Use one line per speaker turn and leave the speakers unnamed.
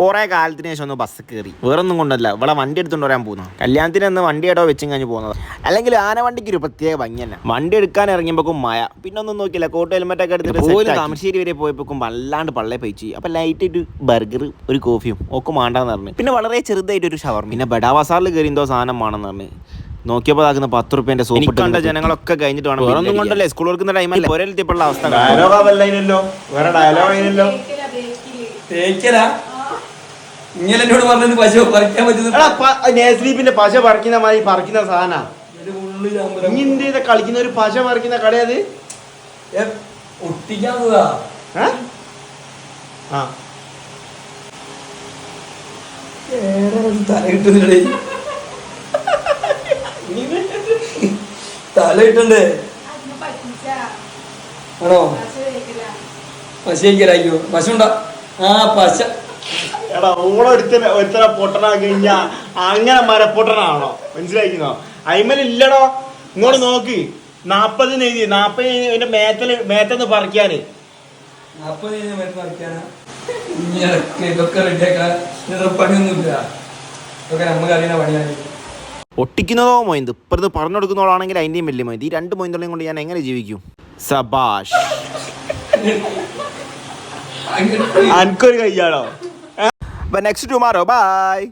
കുറെ കാലത്തിന് ശേഷം ഒന്ന് ബസ് കയറി. വേറൊന്നും കൊണ്ടല്ല, ഇവിടെ വണ്ടി എടുത്തുകൊണ്ട് വരാൻ പോകുന്നു. കല്യാണത്തിന് ഒന്ന് വണ്ടി ഇടോ വെച്ചും കഴിഞ്ഞ് പോകുന്നത്. അല്ലെങ്കിൽ ആനവണ്ടിക്ക് ഒരു പ്രത്യേക ഭംഗി തന്നെ. വണ്ടി എടുക്കാൻ ഇറങ്ങിയപ്പോൾ മഴ, പിന്നെ ഒന്നും നോക്കില്ല, കോട്ട് ഹെൽമെറ്റൊക്കെ എടുത്തിട്ട് പോലും താമരശ്ശേരി വരെ പോയപ്പോൾ വല്ലാണ്ട് പള്ളേ പയിച്ചു. അപ്പം ലൈറ്റായിട്ട് ബർഗർ, ഒരു കോഫിയും ഒക്കെ വേണ്ടാന്ന് പറഞ്ഞു. പിന്നെ വളരെ ചെറുതായിട്ട് ഒരു ഷവർ, പിന്നെ ബഡാവാസാറിൽ കയറി എന്തോ സാധനം വേണമെന്ന് പറഞ്ഞു. നോക്കിയപ്പോൾ ആകുന്ന 10 റുപ്യന്റെ സോപ്പ് കണ്ട ജനങ്ങളൊക്കെ കഴിഞ്ഞിട്ട് വേണം. വേറൊന്നും കൊണ്ടല്ലേ, സ്കൂൾ കൊടുക്കുന്ന ടൈമല്ലേ, ഒരെത്തിയപ്പോഴുള്ള അവസ്ഥ.
വേറെ ഡയലോഗില്ലല്ലോ. ഇങ്ങനെ എന്നോട് പറഞ്ഞത് പശ പറിക്കാൻ പറ്റുന്ന പശ പറിക്കുന്ന മാതിരി പറിക്കുന്ന സാധന ഇങ്ങനെ കളിക്കുന്ന ഒരു പശ പറിക്കുന്ന കടയത് ഒട്ടിക്കാന്നതാ. തല കിട്ടുന്നില്ലേ, തല കിട്ടണ്ടേ? ആണോ പശ കഴിക്കലായിക്കോ? പശ ഉണ്ടാ? ആ പശ. എടാ ഒരുത്തനെ പൊട്ടനാക്കി കഴിഞ്ഞാ അങ്ങനെ മരപ്പൊട്ടനാണോ? മനസ്സിലാക്കുന്നോ? അയിമലില്ലടോ. ഇങ്ങോട്ട് നോക്ക്, 40 എഴുതി, 40 മേത്തെന്ന് പറിക്കാന്. 40 പറിക്കാനാ? ഇതൊക്കെ റെഡിയാക്കാൻ പണിയൊന്നുമില്ല, ഇതൊക്കെ നമുക്ക് അറിയുന്ന പണിയാണ്.
ഒട്ടിക്കുന്നതോ മൊയ്ന്ത്, ഇപ്പുറത്ത് പറഞ്ഞു കൊടുക്കുന്നതോളാണെങ്കിൽ അതിൻ്റെയും വലിയ മൊയ്ത്. ഈ 2 മൊയ്ന്തുകളെയും കൊണ്ട് ഞാൻ എങ്ങനെ ജീവിക്കും? സബാഷ്. അനക്കൊരു കയ്യാണോ? But next tomorrow, bye.